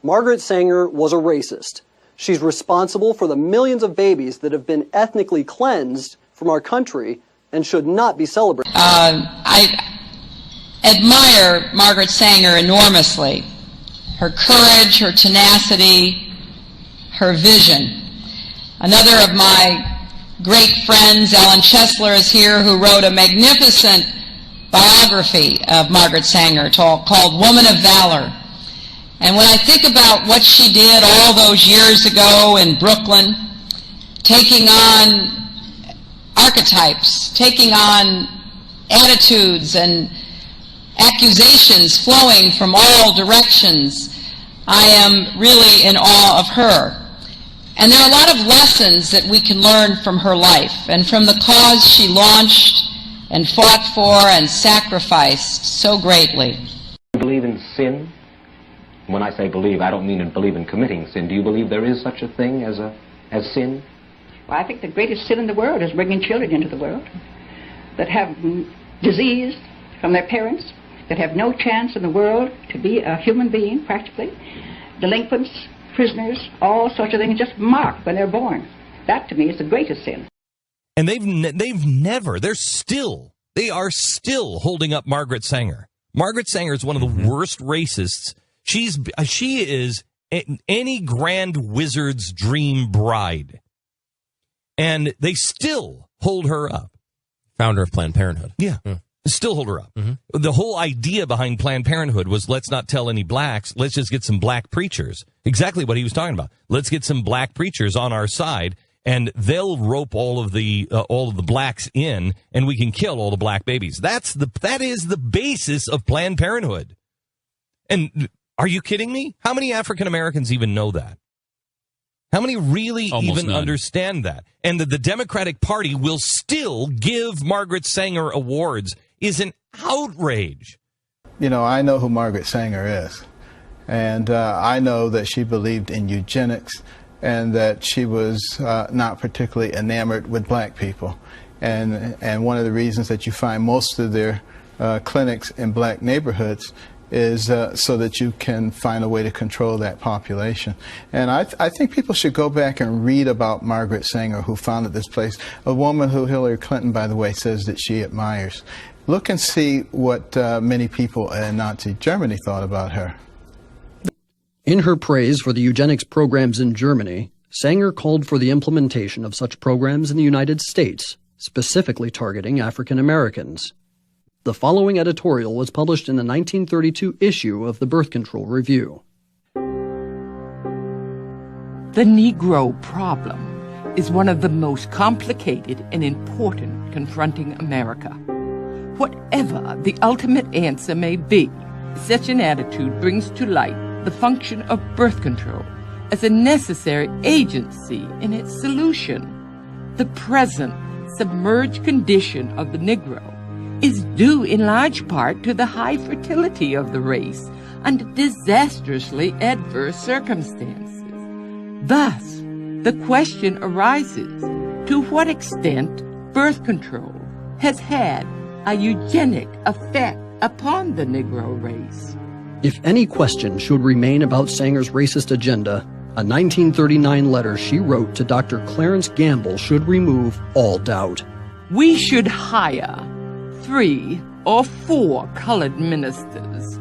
Margaret Sanger was a racist. She's responsible for the millions of babies that have been ethnically cleansed from our country and should not be celebrated. I admire Margaret Sanger enormously. Her courage, her tenacity, her vision. Another of my great friends, Ellen Chesler, is here, who wrote a magnificent biography of Margaret Sanger called Woman of Valor. And when I think about what she did all those years ago in Brooklyn, taking on archetypes, taking on attitudes and accusations flowing from all directions, I am really in awe of her. And there are a lot of lessons that we can learn from her life and from the cause she launched and fought for and sacrificed so greatly. Do you believe in sin? When I say believe, I don't mean believe in committing sin. Do you believe there is such a thing as sin? Well, I think the greatest sin in the world is bringing children into the world that have disease from their parents, that have no chance in the world to be a human being, practically. Delinquents, prisoners, all sorts of things, just marked when they're born. That, to me, is the greatest sin. And they are still holding up Margaret Sanger. Margaret Sanger is one of the worst racists. She is any grand wizard's dream bride. And they still hold her up. Founder of Planned Parenthood. Yeah. Still hold her up. The whole idea behind Planned Parenthood was, let's not tell any blacks, let's just get some black preachers. Exactly what he was talking about. Let's get some black preachers on our side, and they'll rope all of the blacks in, and we can kill all the black babies. That is the basis of Planned Parenthood. And are you kidding me? How many African Americans even know that? How many really Almost even none. Understand that? And that the Democratic Party will still give Margaret Sanger awards is an outrage. You know, I know who Margaret Sanger is. And I know that she believed in eugenics and that she was not particularly enamored with black people. And one of the reasons that you find most of their clinics in black neighborhoods is so that you can find a way to control that population. And I think people should go back and read about Margaret Sanger, who founded this place, a woman who Hillary Clinton, by the way, says that she admires. Look and see what many people in Nazi Germany thought about her. In her praise for the eugenics programs in Germany, Sanger called for the implementation of such programs in the United States, specifically targeting African Americans. The following editorial was published in the 1932 issue of the Birth Control Review. The Negro problem is one of the most complicated and important confronting America. Whatever the ultimate answer may be, such an attitude brings to light the function of birth control as a necessary agency in its solution. The present submerged condition of the Negro is due in large part to the high fertility of the race under disastrously adverse circumstances. Thus, the question arises, to what extent birth control has had a eugenic effect upon the Negro race? If any question should remain about Sanger's racist agenda, a 1939 letter she wrote to Dr. Clarence Gamble should remove all doubt. We should hire 3 or 4 colored ministers,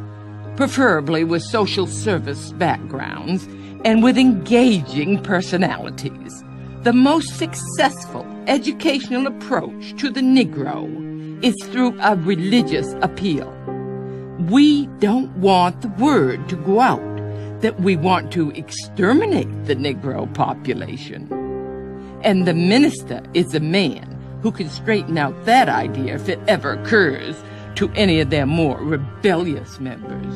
preferably with social service backgrounds and with engaging personalities. The most successful educational approach to the Negro is through a religious appeal. We don't want the word to go out that we want to exterminate the Negro population. And the minister is a man who can straighten out that idea if it ever occurs to any of their more rebellious members.